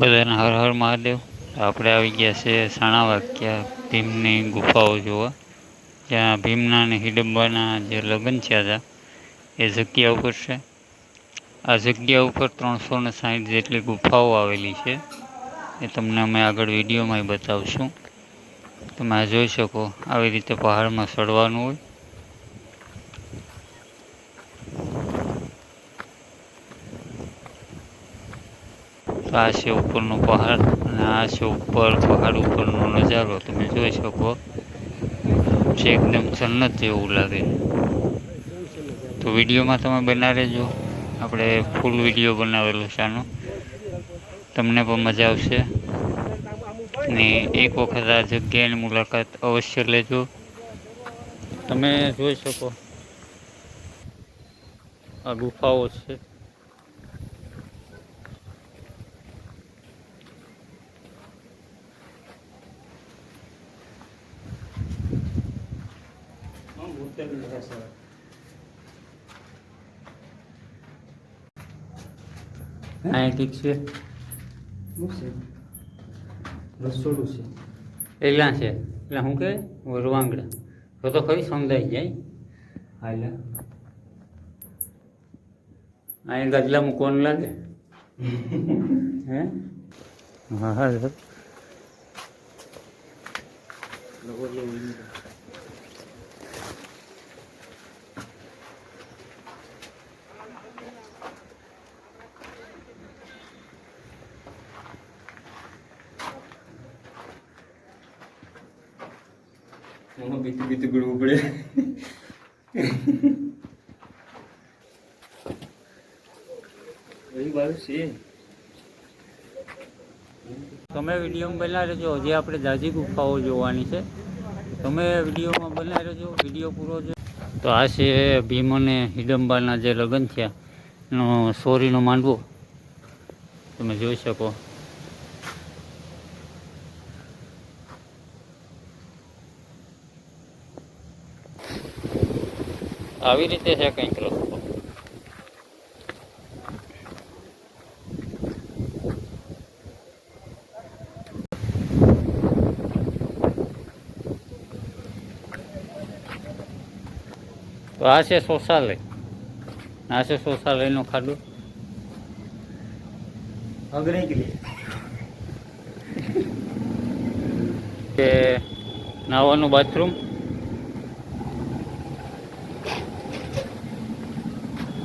બધાને હર હર મહાદેવ. આપણે આવી ગયા છે સાણાવાક્યા ભીમની ગુફાઓ જોવા, જ્યાં ભીમના અને હિડમ્બાના જે લગ્ન થયા હતા એ જગ્યા ઉપર છે. આ જગ્યા ઉપર 360 જેટલી ગુફાઓ આવેલી છે. એ તમને અમે આગળ વિડીયોમાં બતાવશું. તમે આ જોઈ શકો, આવી રીતે પહાડમાં ચડવાનું હોય. આ છે ઉપરનો પહાડ અને આ છે ઉપર પહાડ ઉપરનો નજારો. તમે જોઈ શકો છે, એકદમ જન્નત જેવું લાગે. તો વિડીયોમાં તમે બના રહેજો. આપણે ફૂલ વિડીયો બનાવેલો છે આનો, તમને પણ મજા આવશે. ને એક વખત આ જગ્યાની મુલાકાત અવશ્ય લેજો. તમે જોઈ શકો આ ગુફાઓ છે. અહીંયા ઠીક છે, રસોડું છે એલા છે એટલે શું કહે વરવાંગડા તો ખરી સમજાઈ જાય. હાલ અહીંયા ગજલા મૂકવાનું લાગે. હે હા હા બીતું બીતું ગળવું પડે. તમે વિડીયોમાં બના રહેજો. હજી આપણે જાજી ગુફાઓ જોવાની છે. તમે વિડીયોમાં બના રહેજો, વિડીયો પૂરો જો. તો આ છે ભીમ અને હિડમ્બાના જે લગ્ન થયા એનો સોરીનો માંડવો, તમે જોઈ શકો. આવી રીતે છે કંઈક રસ્તો. તો આ છે શૌચાલય, આ છે શૌચાલયનો ખાડો. કે નાવાનું બાથરૂમ.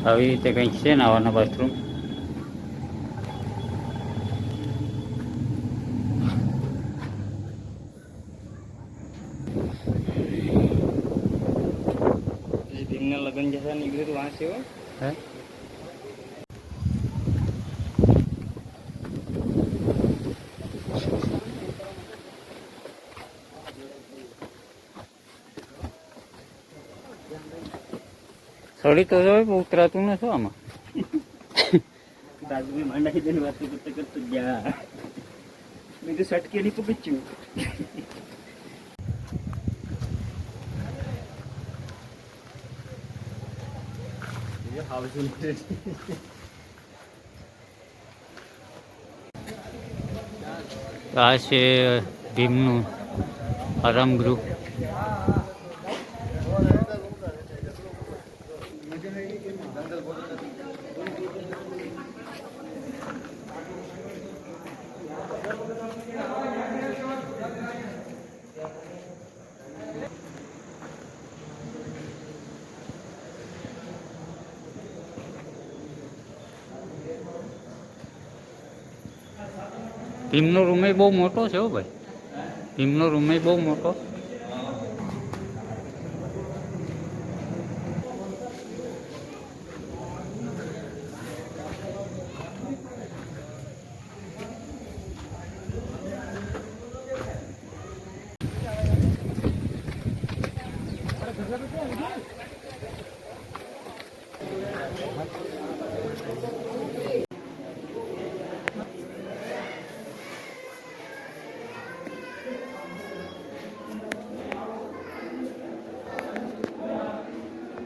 આવી રીતે કંઈક છે નાવાના બાથરૂમ. ભીમના લગ્ન જતા નીકળ્યું તો વાંચ એવો હે. સડી તો હોય પણ ઉતરાતું નથી આમાં. દાદુ માંડા કીધે વાત કરતા કરતા ગયા મેં તો સટકે નહીં પકડ્યું. આ છે ભીમનું આરામ ગૃહ. ભીમનો રૂમ બહુ મોટો છે હો ભાઈ, ભીમનો રૂમ બહુ મોટો.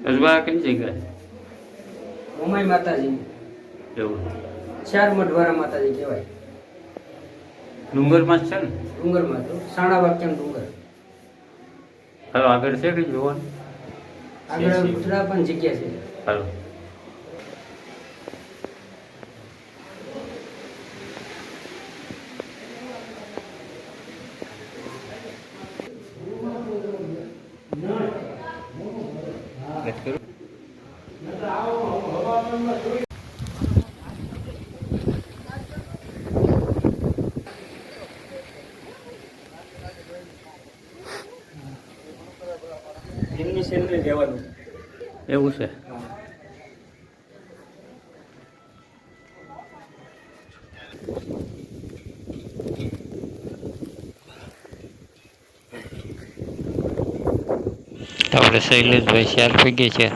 રજવા કઈ જગ્યાએ? ઉમાઈ માતાજી. એવું 4 મઢવાળા માતાજી કહેવાય. ડુંગરમાં જ છે ને? ડુંગરમાં તો સાણા વાક્યાનો ડુંગર. હાલો આગળ છે કે જોવાનું? આગળ ગુજરાત પણ જગ્યા છે. હાલો. એમની સેલરી લેવાનું એવું છે. આપણે શૈલેષભાઈ ચાર પૈકી છે.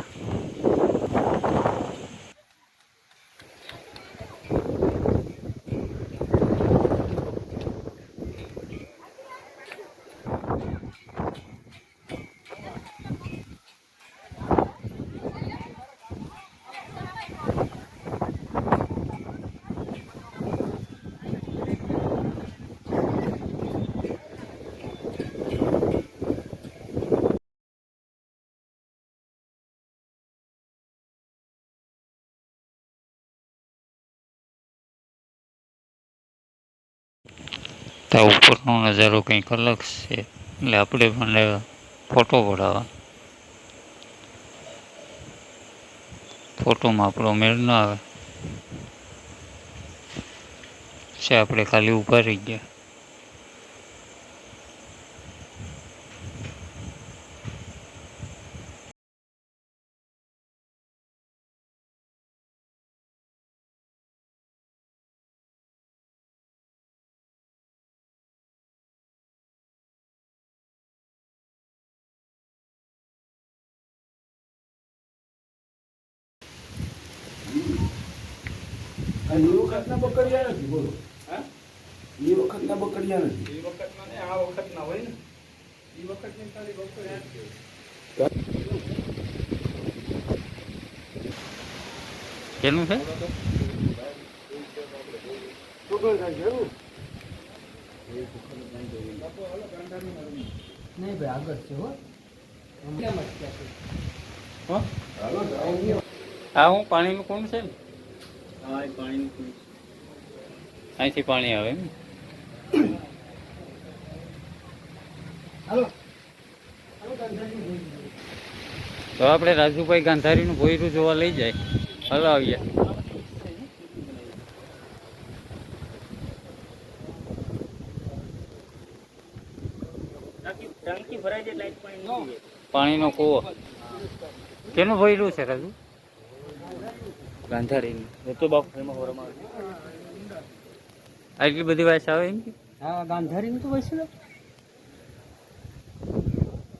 ત્યાં ઉપરનો નજારો કંઈક અલગ છે એટલે આપણે મને ફોટો પડાવવા. ફોટોમાં આપણો મેળ ના આવે છે, આપણે ખાલી ઊભા રહી ગયા. એ વખતના બકરિયા નથી, બોલો. હા, એ વખતના બકરિયા નથી. એ વખતના ને આ વખતના હોય ને. એ વખતની ખાલી બકરિયા છે. કેનું છે? નહીં ભાઈ આગળ છે હો. કેમ જ હા, હું પાણીનું કોણ છે ને? હા, એ પાણીનું કોણ. અહીંથી પાણી આવે એમ. તો આપણે રાજુભાઈ ગાંધારીનું ભોયરું જોવા લઈ જાય. હાલો આવીએ. પાણીનો કૂવો કેનું ભોયરું છે રાજુ? ગાંધારીનું. તો બાપુ એમાં હોરમાં આટલી બધી વાત આવે એમ? હા, ગાંધારીનું તો હોય છે ને.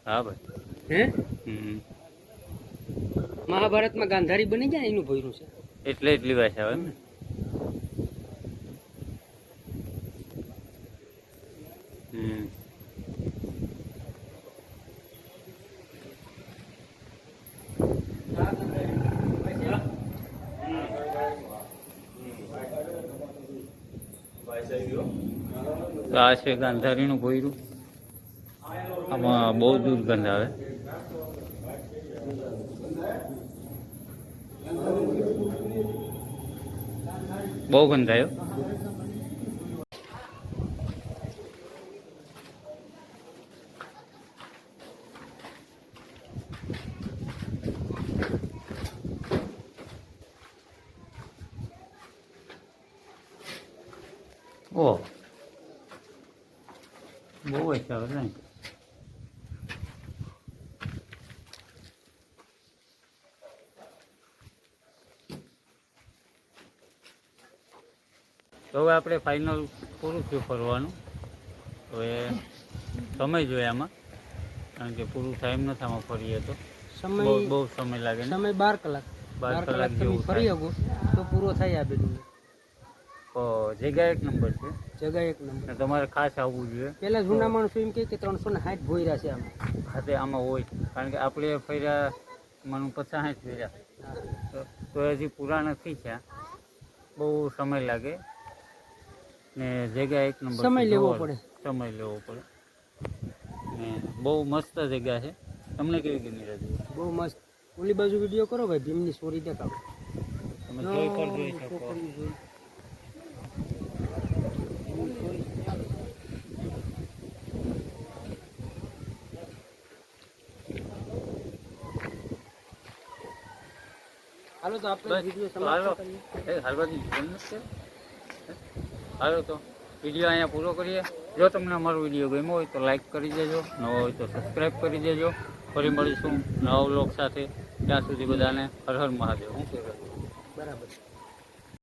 હા ભાઈ. હે? હમ. મહાભારતમાં ગાંધારી બની જાય એનું ભોયરું છે. એટલે એટલી વાત આવે એમ ને. હમ. તો આ છે ગાંધારીનું ભોયરું. આમાં બહુ દુર્ગંધ આવે. બહુ ગંધ આવ્યો. ઓહ, બહુ જ આવે ને. તો હવે આપણે ફાઇનલ પૂરું થયું ફરવાનું. હવે સમય જોઈએ આમાં, કારણ કે પૂરું ટાઈમ નથી આમાં ફરીએ તો. સમય બહુ સમય લાગે ને. સમય 12 કલાક. 12 કલાક તમે જેવું ફરી થાય. શકો તો પૂરો થાય આ બધું. જગ્યા એક નંબર છે. જગ્યા એક નંબર. ને તમારે ખાસ આવવું જોઈએ. પેલા જૂના માણસો એમ કહે કે 360 ભોયરા છે આમાં. ખાતે આમાં હોય, કારણ કે આપણે ફર્યા મને 50 ફર્યા તો હજી પૂરા નથી થયા. બહુ સમય લાગે. ને જગ્યા એક નંબર સમય છે, લેવો જોવા- પડે. સમય લેવો પડે ને બહુ મસ્ત જગ્યા છે. તમને કેવી ગમી રજૂ? બહુ મસ્ત. ઓલી બાજુ વિડીયો કરો ભાઈ, ભીમની સ્ટોરી દેખાડો. તમે જોઈ પણ જોઈ શકો. છોકરીઓ જોઈ. હાલો તો આપણે બસ, વિડીયો તો હાલો. સમાપ્ત કરીએ. હાલવાથી બંધ નથી કર્યો? હાલો તો વિડીયો અહીંયા પૂરો કરીએ. જો તમને અમારો વિડીયો ગમ્યો હોય તો લાઈક કરી દેજો, નવો હોય તો સબસ્ક્રાઈબ કરી દેજો. ફરી મળીશું નવા વ્લોગ સાથે. ત્યાં સુધી બધાને હર હર મહાદેવ. હું કહેવાય બરાબર.